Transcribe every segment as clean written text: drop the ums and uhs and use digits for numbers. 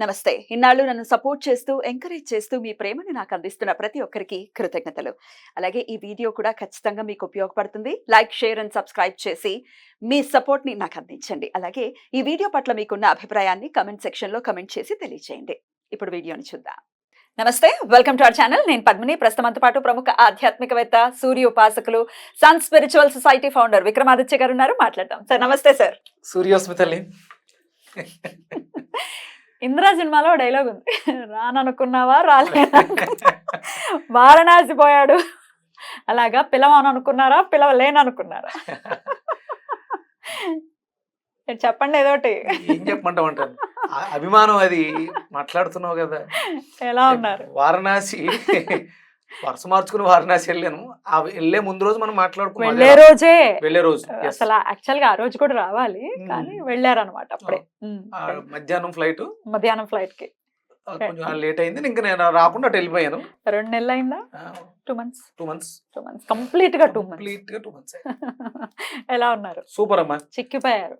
నమస్తే. ఇన్నాళ్ళు నన్ను సపోర్ట్ చేస్తూ, ఎంకరేజ్ చేస్తూ మీ ప్రేమని నాకు అందిస్తున్న ప్రతి ఒక్కరికి కృతజ్ఞతలు. అలాగే ఈ వీడియో కూడా ఖచ్చితంగా మీకు ఉపయోగపడుతుంది. లైక్, షేర్ అండ్ సబ్స్క్రైబ్ చేసి మీ సపోర్ట్‌ని నాకు అందించండి. అలాగే ఈ వీడియో పట్ల మీకున్న అభిప్రాయాన్ని కామెంట్ సెక్షన్‌లో కామెంట్ చేసి తెలియజేయండి. ఇప్పుడు వీడియోని చూద్దాం. నమస్తే. Welcome to our channel. నేను పద్మిని. ప్రస్తుతం మనతో పాటు ప్రముఖ ఆధ్యాత్మికవేత్త, సూర్య ఉపాసకులు, sun spiritual society founder Vikramaditya గారు ఉన్నారు. మాట్లాడదాం. సార్ నమస్తే సార్. సూర్యోస్మి తల్లి. ఇంద్రా సినిమాలో డైలాగ్ ఉంది, రాననుకున్నావా రాలేదా, వారణాసి పోయాడు. అలాగా పిలవననుకున్నారా, పిలవలేననుకున్నారా? చెప్పండి ఏదోటి. ఏం చెప్పమంటావు అంటారు, అభిమానం అది మాట్లాడుతున్నావు కదా. ఎలా ఉన్నారు? వారణాసి వరుస మార్చుకుని వారణాసి వెళ్ళాను. వెళ్ళే ముందు రోజు మనం మాట్లాడుకున్నాం. వెళ్ళే రోజు అసలు యాక్చువల్ గా ఆ రోజు కూడా రావాలి, కానీ వెళ్ళారనమాట. అప్పుడే మధ్యాహ్నం ఫ్లైట్ కి కొంచెం లేట్ అయింది. ఇంకా నేను రాకుండా అటు వెళ్ళిపోయాను. 2 నెలలు అయిందా? 2 months కంప్లీట్ గా 2 months. ఎలా ఉన్నారు? సూపర్ అమ్మా. చిక్కిపోయారు.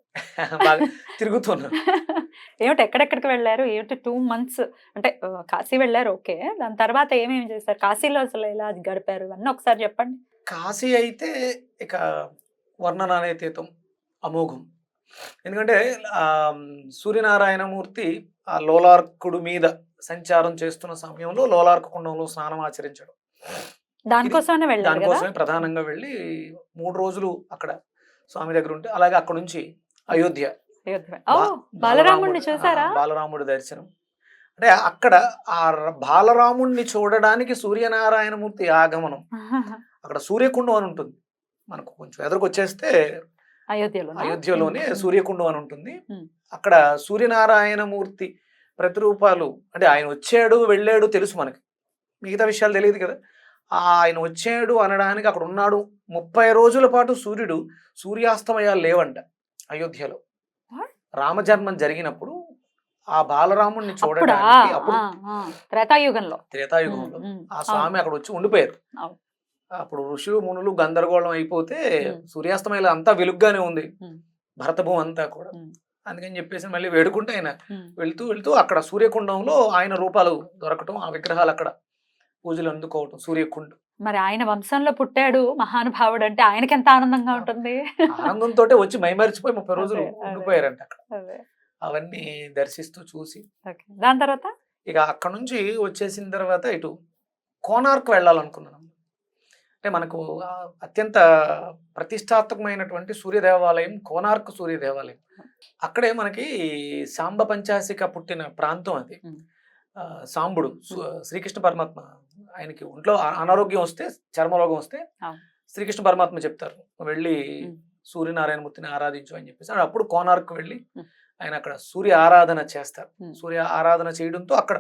తిరుగుతున్నారు. ఏమిటి ఎక్కడెక్కడికి వెళ్ళారు? ఏమిటి 2 months అంటే కాశీ వెళ్ళారు, ఓకే. దాని తర్వాత ఏమేమి చేశారు? కాశీలో అసలు ఎలా గడిపారు అన్నీ ఒకసారి చెప్పండి. కాశీ అయితే ఇక వర్ణనానేతీతం, అమోఘం. ఎందుకంటే సూర్యనారాయణమూర్తి ఆ లోలార్కుడు మీద సంచారం చేస్తున్న సమయంలో లోలార్క కుండంలో స్నానం ఆచరించడం, దానికోసమే ప్రధానంగా వెళ్ళి 3 రోజులు అక్కడ స్వామి దగ్గర ఉంటే, అలాగే అక్కడ నుంచి అయోధ్య బాలరాముడి దర్శనం. అంటే అక్కడ ఆ బాలరాముడిని చూడడానికి సూర్యనారాయణమూర్తి ఆగమనం. అక్కడ సూర్యకుండం అని ఉంటుంది, మనకు కొంచెం ఎదురుకొచ్చేస్తే అయోధ్యలోనే సూర్యకుండం అని ఉంటుంది. అక్కడ సూర్యనారాయణమూర్తి ప్రతిరూపాలు, అంటే ఆయన వచ్చాడు వెళ్ళాడు తెలుసు మనకి, మిగతా విషయాలు తెలియదు కదా. ఆయన వచ్చాడు అనడానికి అక్కడ ఉన్నాడు. 30 రోజుల పాటు సూర్యుడు సూర్యాస్తమయాలు లేవంట అయోధ్యలో. రామజన్మం జరిగినప్పుడు ఆ బాలరాముడిని చూడడానికి అప్పుడు త్రేతాయుగంలో ఆ స్వామి అక్కడ వచ్చి ఉండిపోయారు. అప్పుడు ఋషులు మునులు గందరగోళం అయిపోతే సూర్యాస్తమయాలు అంతా వెలుగ్గానే ఉంది భరత భూమి అంతా కూడా. అందుకని చెప్పేసి మళ్ళీ వేడుకుంటే ఆయన వెళ్తూ వెళ్తూ అక్కడ సూర్యకుండంలో ఆయన రూపాలు దొరకటం, ఆ విగ్రహాలు అక్కడ పూజలు అందుకోవటం. సూర్యకుండం మరి ఆయన వంశంలో పుట్టాడు మహానుభావుడు అంటే ఆయనకి ఎంత ఆనందంగా ఉంటుంది. ఆనందంతో వచ్చి మైమరిచిపోయి 30 రోజులు ఉండిపోయారంట అక్కడ. అవన్నీ దర్శిస్తూ చూసి దాని తర్వాత ఇక అక్కడ నుంచి వచ్చేసిన తర్వాత ఇటు కోనార్క్ వెళ్ళాలనుకున్నాను. అంటే మనకు అత్యంత ప్రతిష్టాత్మకమైనటువంటి సూర్య దేవాలయం కోనార్క్ సూర్య దేవాలయం. అక్కడే మనకి సాంబ పంచాసిక పుట్టిన ప్రాంతం అది. సాంబుడు శ్రీకృష్ణ పరమాత్మ, ఆయనకి ఒంట్లో అనారోగ్యం వస్తే, చర్మరోగం వస్తే శ్రీకృష్ణ పరమాత్మ చెప్తారు వెళ్ళి సూర్యనారాయణమూర్తిని ఆరాధించు అని చెప్పేసి. అప్పుడు కోనార్క్ వెళ్ళి ఆయన అక్కడ సూర్య ఆరాధన చేస్తారు. సూర్య ఆరాధన చేయడంతో అక్కడ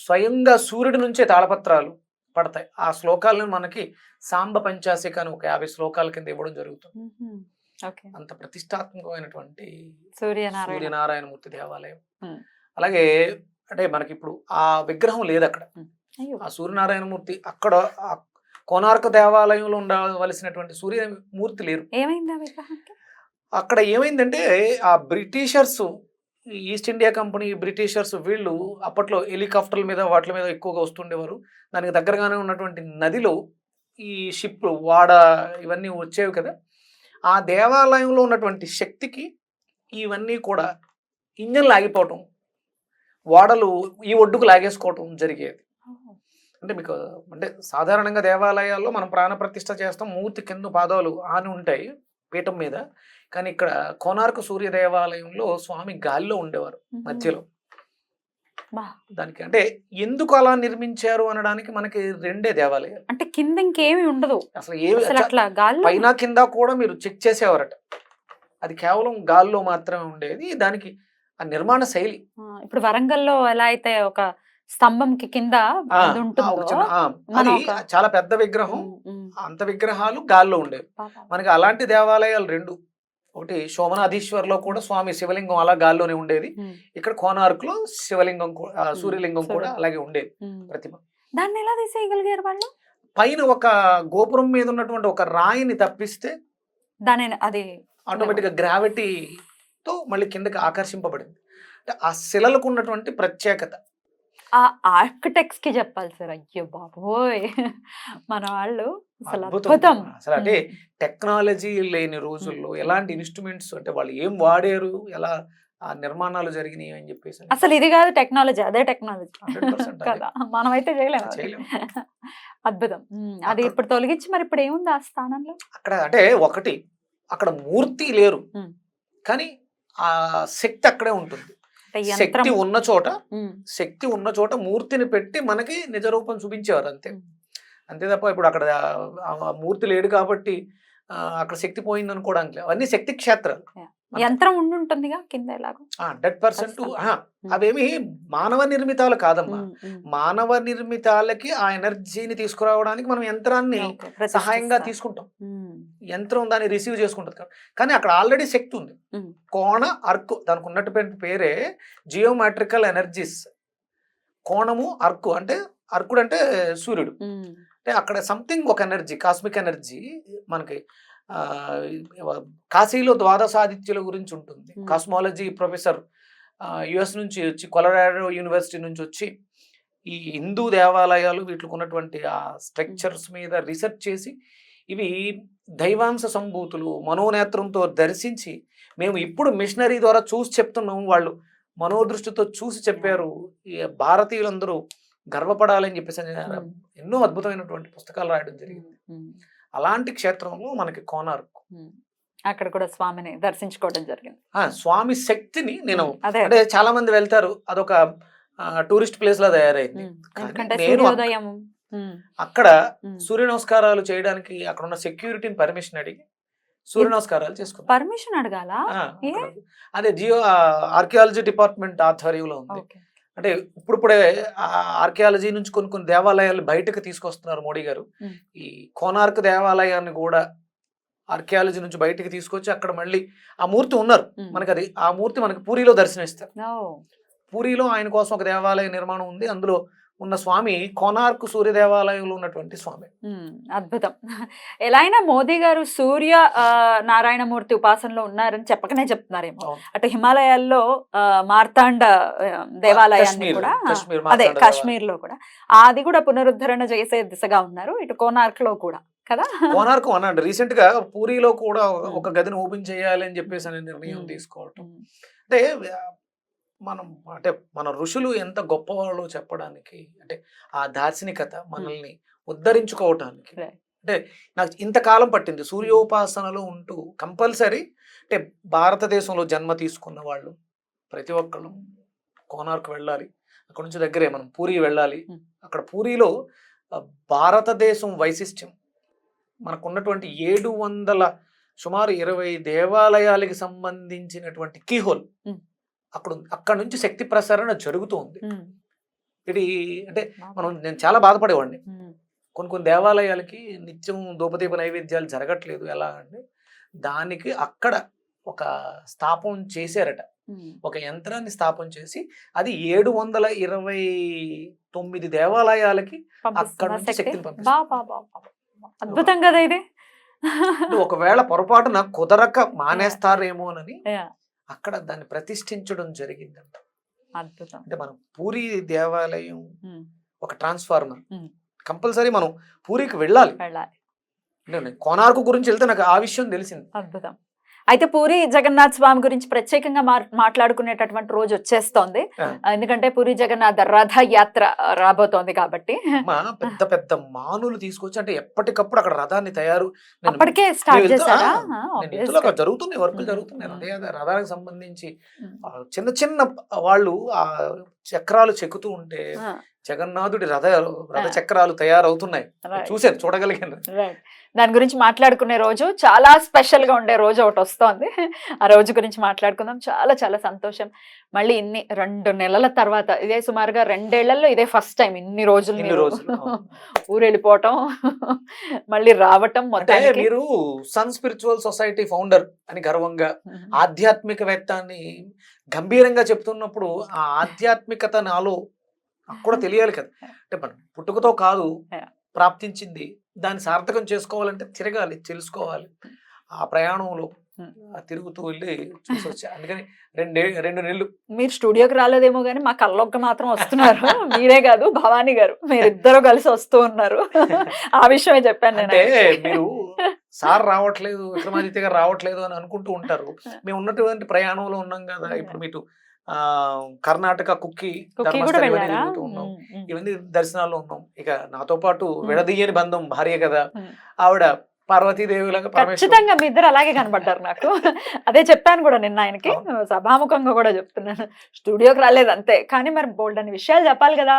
స్వయంగా సూర్యుడి నుంచే తాళపత్రాలు పడతాయి. ఆ శ్లోకాలను మనకి సాంబ పంచాసిక అని ఒక 50 శ్లోకాల కింద ఇవ్వడం జరుగుతుంది. అంత ప్రతిష్టాత్మకమైనటువంటి సూర్యనారాయణమూర్తి దేవాలయం. అలాగే అంటే మనకి ఇప్పుడు ఆ విగ్రహం లేదు అక్కడ. ఆ సూర్యనారాయణమూర్తి అక్కడ కోనార్క దేవాలయంలో ఉండవలసినటువంటి సూర్యమూర్తి లేరు. అక్కడ ఏమైందంటే ఆ Britishers, east India company Britishers, వీళ్ళు అప్పట్లో హెలికాప్టర్ల మీద వాటి మీద ఎక్కువగా వస్తుండేవారు. దానికి దగ్గరగానే ఉన్నటువంటి నదిలో ఈ షిప్ వాడ ఇవన్నీ వచ్చేవి కదా. ఆ దేవాలయంలో ఉన్నటువంటి శక్తికి ఇవన్నీ కూడా ఇంజన్లు ఆగిపోవటం, వాడలు ఈ ఒడ్డుకు లాగేసుకోవటం జరిగేది. అంటే మీకు అంటే సాధారణంగా దేవాలయాల్లో మనం ప్రాణప్రతిష్ఠ చేస్తాం, మూర్తి కింద పాదాలు ఆని ఉంటాయి పీఠం మీద. కానీ ఇక్కడ కోనార్క్ సూర్య దేవాలయంలో స్వామి గాలిలో ఉండేవారు మధ్యలో. దానికి అంటే ఎందుకు అలా నిర్మించారు అనడానికి మనకి 2 దేవాలయాలు. అంటే కింద ఇంకేమి ఉండదు అసలు, పైన కింద కూడా మీరు చెక్ చేసేవారట. అది కేవలం గాల్లో మాత్రమే ఉండేది. దానికి ఆ నిర్మాణ శైలి ఇప్పుడు వరంగల్లో ఎలా అయితే ఒక స్తంభంకి కింద అది చాలా పెద్ద విగ్రహం, అంత విగ్రహాలు గాల్లో ఉండేవి. మనకి అలాంటి దేవాలయాలు 2. ఒకటి సోమనాథీశ్వర్లో కూడా స్వామి శివలింగం అలా గాల్లోనే ఉండేది. ఇక్కడ కోనార్క్ లో శివలింగం సూర్యలింగం కూడా అలాగే ఉండేది ప్రతిమ. దాన్ని ఎలా తీసేయగలిగారు వాళ్ళు? పైన ఒక గోపురం మీద ఉన్నటువంటి ఒక రాయిని తప్పిస్తే దాని అది ఆటోమేటిక్ గా గ్రావిటీతో మళ్ళీ కిందకి ఆకర్షింపబడింది. అంటే ఆ శిలలకు ఉన్నటువంటి ప్రత్యేకత. ఆ ఆర్కిటెక్ట్స్ కి చెప్పాలి సార్. అయ్యో బాబోయ్! మన వాళ్ళు అసలు అద్భుతం. అద్భుతం. అసలు అంటే టెక్నాలజీ లేని రోజుల్లో ఎలాంటి ఇన్స్ట్రుమెంట్స్ అంటే వాళ్ళు ఏం వాడారు, ఎలా ఆ నిర్మాణాలు జరిగినాయి అని చెప్పేసి అసలు ఇది కాదు టెక్నాలజీ, అదే టెక్నాలజీ 100% అదే. కదా. మనమైతే చేయలేము. చేయలేము. అద్భుతం. అది ఇప్పుడు తొలగించి మరి ఇప్పుడు ఏముంది ఆ స్థానంలో? అక్కడ అంటే ఒకటి అక్కడ మూర్తి లేరు, ఉమ్. కానీ ఆ శక్తి అక్కడే ఉంటుంది. అంటే శక్తి యంత్రం. ఉన్న చోట ఉమ్. శక్తి ఉన్న చోట మూర్తిని పెట్టి మనకి నిజ రూపం చూపించేవారు అంతే. ఉమ్. అంతే తప్ప ఇప్పుడు అక్కడ ఆ మూర్తి లేడు కాబట్టి అక్కడ శక్తి పోయింది అనుకోవడానికి లేదు. అవన్నీ శక్తి క్షేత్రాలు. యంత్రం ఉండుంటుందిగా కింద ఎలాగో. 100% అవేమి మానవ నిర్మితాలు కాదమ్మా. మానవ నిర్మితాలకి ఆ ఎనర్జీని తీసుకురావడానికి మనం యంత్రాన్ని సహాయంగా తీసుకుంటాం. యంత్రం దాన్ని రిసీవ్ చేసుకుంటుంది కదా. కానీ అక్కడ ఆల్రెడీ శక్తి ఉంది. కోణ అర్కు దానికి ఉన్నటువంటి పేరే జియోమెట్రికల్ ఎనర్జీస్. కోణము అర్కు అంటే అర్కుడు అంటే సూర్యుడు. అంటే అక్కడ సంథింగ్ ఒక ఎనర్జీ, కాస్మిక్ ఎనర్జీ మనకి కాశీలో ద్వాదశాదిత్యుల గురించి ఉంటుంది. కాస్మాలజీ ప్రొఫెసర్ యుఎస్ నుంచి వచ్చి, కొలరాడో యూనివర్సిటీ నుంచి వచ్చి ఈ హిందూ దేవాలయాలు వీటికి ఉన్నటువంటి ఆ స్ట్రక్చర్స్ మీద రీసెర్చ్ చేసి ఇవి దైవాంశ సంభూతులు మనోనేత్రంతో దర్శించి మేము ఇప్పుడు మిషనరీ ద్వారా చూసి చెప్తున్నాము, వాళ్ళు మనోదృష్టితో చూసి చెప్పారు, ఈ భారతీయులందరూ గర్వపడాలని చెప్పేసి ఎన్నో అద్భుతమైనటువంటి పుస్తకాలు రాయడం జరిగింది. అలాంటి క్షేత్రంలో మనకి కోనార్క్, అక్కడ కూడా స్వామిని దర్శించుకోవడం జరిగింది. స్వామి శక్తిని నేను అంటే చాలా మంది వెళ్తారు, అదొక టూరిస్ట్ ప్లేస్ లా తయారైంది. అక్కడ సూర్య నమస్కారాలు చేయడానికి అక్కడ ఉన్న సెక్యూరిటీని పర్మిషన్ అడిగి సూర్య నమస్కారాలు చేసుకున్నాం. పర్మిషన్ అడగాల? అదే జియో ఆర్కియాలజీ డిపార్ట్మెంట్ ఆధ్వర్యంలో ఉంది. అంటే ఇప్పుడే ఆర్కియాలజీ నుంచి కొన్ని దేవాలయాలు బయటకు తీసుకొస్తున్నారు మోడీ గారు. ఈ కోనార్క్ దేవాలయాన్ని కూడా ఆర్కియాలజీ నుంచి బయటకు తీసుకొచ్చి అక్కడ మళ్ళీ ఆ మూర్తి ఉన్నారు మనకి, అది ఆ మూర్తి మనకి పూరిలో దర్శనమిస్తారు. పూరిలో ఆయన కోసం ఒక దేవాలయ నిర్మాణం ఉంది, అందులో ఉన్న స్వామి కోనార్క్ సూర్య దేవాలయంలో ఉన్నటువంటి స్వామి. అద్భుతం. ఎలా అయినా మోదీ గారు సూర్య నారాయణమూర్తి ఉపాసనలో ఉన్నారని చెప్పకనే చెప్తున్నారేమో. అటు హిమాలయాల్లో మార్తాండ దేవాలయాన్ని కూడా, అదే కాశ్మీర్ లో కూడా అది కూడా పునరుద్ధరణ చేసే దిశగా ఉన్నారు. ఇటు కోనార్క్ లో కూడా కదా. కోనార్క్ అన్నాడు రీసెంట్ గా పూరిలో కూడా ఒక గదిని ఓపెన్ చేయాలి అని చెప్పేసి అనే నిర్ణయం తీసుకోవటం. అంటే అంటే మన ఋషులు ఎంత గొప్పవాళ్ళు చెప్పడానికి, అంటే ఆ దార్శనికత మనల్ని ఉద్ధరించుకోవటానికి. అంటే నాకు ఇంతకాలం పట్టింది సూర్యోపాసనలో ఉంటూ. కంపల్సరీ అంటే భారతదేశంలో జన్మ తీసుకున్న వాళ్ళు ప్రతి ఒక్కళ్ళు కోనార్క్ వెళ్ళాలి. అక్కడ నుంచి దగ్గరే మనం పూరి వెళ్ళాలి. అక్కడ పూరిలో భారతదేశం వైశిష్ట్యం మనకున్నటువంటి 700 సుమారు 20 దేవాలయాలకి సంబంధించినటువంటి కీహోల్ అక్కడ నుంచి శక్తి ప్రసరణ జరుగుతుంది. ఇది అంటే నేను చాలా బాధపడేవాడిని, కొన్ని దేవాలయాలకి నిత్యం ధూపదీప నైవేద్యాలు జరగట్లేదు ఎలా అంటే, దానికి అక్కడ ఒక స్థాపన చేశారట, ఒక యంత్రాన్ని స్థాపన చేసి అది 729 దేవాలయాలకి అక్కడ నుంచి శక్తిని పంపిస్తారు. అద్భుతం కదా ఇది. ఒకవేళ పొరపాటున కుదరక మానేస్తారేమోనని అక్కడ దాన్ని ప్రతిష్ఠించడం జరిగిందంట. అద్భుతం. అంటే మనం పూరి దేవాలయం ఒక ట్రాన్స్ఫార్మర్, కంపల్సరీ మనం పూరికి వెళ్ళాలి. కోనార్క్ గురించి వెళ్తే నాకు ఆ విషయం తెలిసింది. అద్భుతం. అయితే పూరి జగన్నాథ్ స్వామి గురించి ప్రత్యేకంగా మాట్లాడుకునేటటువంటి రోజు వచ్చేస్తోంది, ఎందుకంటే పూరి జగన్నాథ్ రథ యాత్ర రాబోతోంది కాబట్టి. పెద్ద పెద్ద మానులు తీసుకొచ్చి అంటే ఎప్పటికప్పుడు అక్కడ రథాన్ని తయారు అప్పటికే స్టార్ట్ చేశారా? జరుగుతున్నాయి, వర్కులు జరుగుతున్నాయి. రథానికి సంబంధించి చిన్న చిన్న వాళ్ళు ఆ చక్రాలు చెక్కుతూ ఉంటే జగన్నాథుడి రథ చక్రాలు తయారవుతున్నాయి, చూశాను, చూడగలిగాను. దాని గురించి మాట్లాడుకునే రోజు, చాలా స్పెషల్ గా ఉండే రోజు ఒకటి వస్తోంది. ఆ రోజు గురించి మాట్లాడుకుందాం. చాలా చాలా సంతోషం. మళ్ళీ 2 నెలల తర్వాత, ఇదే సుమారుగా 2 ఏళ్లలో ఇదే ఫస్ట్ టైం ఇన్ని రోజులు ఊరు వెళ్ళిపోవటం, మళ్ళీ రావటం. మొత్తం మీరు సన్ స్పిరిచువల్ సొసైటీ ఫౌండర్ అని గర్వంగా ఆధ్యాత్మికవేత్తాన్ని గంభీరంగా చెప్తున్నప్పుడు ఆ ఆధ్యాత్మికత నాలో కూడా తెలియాలి కదా. అంటే మనం పుట్టుకతో కాదు ప్రాప్తించింది, దాన్ని సార్థకం చేసుకోవాలంటే తిరగాలి, తెలుసుకోవాలి. ఆ ప్రయాణంలో తిరుగుతూ వెళ్ళి చూసి వచ్చా. అందుకని 2 నెలలు. మీరు స్టూడియోకి రాలేదేమో కానీ మా కళ్ళొక్క మాత్రం వస్తున్నారు. మీరే కాదు భవానీ గారు, మీరిద్దరు కలిసి వస్తూ ఉన్నారు. ఆ విషయమే చెప్పాను నేను. అంటే మీరు సార్ రావట్లేదు, విక్రమాదిత్య గారు రావట్లేదు అని అనుకుంటూ ఉంటారు. మేము ఉన్నటువంటి ప్రయాణంలో ఉన్నాం కదా. ఇప్పుడు మీరు కర్ణాటక కుక్కి కూడా ధర్మస్థలం ఇవన్నీ వెళ్ళారా? తిరుగుతూ ఉన్నాం. ఇవన్నీ దర్శనాల్లో ఉన్నాం. ఇక నాతో పాటు విడదీయని బంధం భార్య కదా, ఆవిడ పార్వతీదేవి లాగా పరమేశ్వరుడు. ఖచ్చితంగా మీ ఇద్దరు అలాగే కనబడ్డారు నాకు. అదే చెప్పాను కూడా నిన్న ఆయనకి, సభాముఖంగా కూడా చెప్తున్నాను. స్టూడియోకి రాలేదు అంతే, కానీ మరి బోల్డ్ అని విషయాలు చెప్పాలి కదా.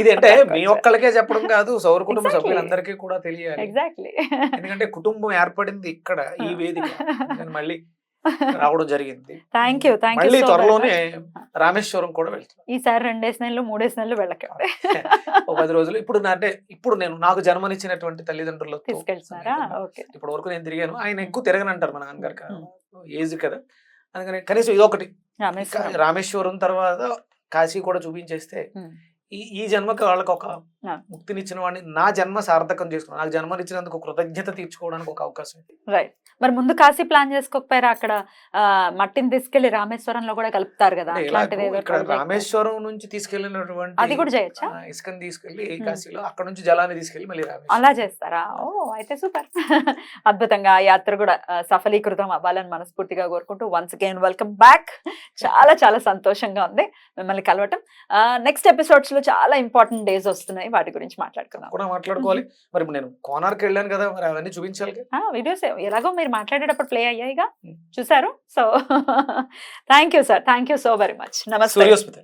ఇది అంటే మీ ఒక్కళ్ళకే చెప్పడం కాదు, సౌర కుటుంబ Exactly. సభ్యులందరికీ కూడా తెలియాలి. ఎగ్జాక్ట్లీ. ఎందుకంటే కుటుంబం ఏర్పడింది ఇక్కడ ఈ వేదిక. నేను మళ్ళీ రావడం జరిగింది. థ్యాంక్ యూ మళ్ళీ త్వరలోనే రామేశ్వరం కూడా వెళ్తున్నాను. ఈసారి 2 నెలలు 3 నెలలు వెళ్ళకండి. ఒక 10 రోజులు. ఇప్పుడు నేను నాకు జన్మనిచ్చినటువంటి తల్లిదండ్రులతో తీసుకెళ్తున్నారా? ఓకే. ఇప్పటి వరకు నేను తిరిగాను. ఆయన ఎక్కువ తిరగనంటారు మా నాన్నగారు, ఏజ్ కదా. అందుకని కనీసం ఇదొకటి, రామేశ్వరం తర్వాత కాశీ కూడా చూపించేస్తే ఈ జన్మకి వాళ్ళకి ఒక ముక్తినిచ్చిన వాడిని, నా జన్మ సార్థకం చేసుకున్నాను, నాకు జన్మనిచ్చినందుకు కృతజ్ఞత తీర్చుకోవడానికి ఒక అవకాశం. రైట్. మరి ముందు కాశీ ప్లాన్ చేసుకోకపోయారా? అక్కడ మట్టిని తీసుకెళ్లి రామేశ్వరంలో కూడా కలుపుతారు కదా, అట్లాంటిది ఏదో ఇక్కడ project. రామేశ్వరం నుంచి తీసుకెళ్లినటువంటి అది కూడా చేయొచ్చా? ఇసుకని తీసుకెళ్లి కాశీలో, అక్కడ నుంచి జలాన్ని తీసుకెళ్లి మళ్ళీ రామేశ్వరం. అలా చేస్తారా? ఓ అయితే సూపర్. అద్భుతంగా ఆ యాత్ర కూడా సఫలీకృతం అవ్వాలని మనస్ఫూర్తిగా కోరుకుంటూ వన్స్ అగైన్ వెల్కమ్ బ్యాక్. చాలా చాలా సంతోషంగా ఉంది మిమ్మల్ని కలవటం. నెక్స్ట్ ఎపిసోడ్స్ లో చాలా ఇంపార్టెంట్ డేస్ వస్తున్నాయి, వాటి గురించి మాట్లాడుకుందాం. కూడా మాట్లాడుకోవాలి. మరి ఇప్పుడు నేను కోనార్క్ వెళ్ళాను కదా, మరి అవన్నీ చూపించాలి. వీడియోస్ ఎలాగో మీరు మాట్లాడేటప్పుడు ప్లే అయ్యాయిగా, చూసారు. So thank you sir, thank you so very much. నమస్తే. సూర్యోస్మిత.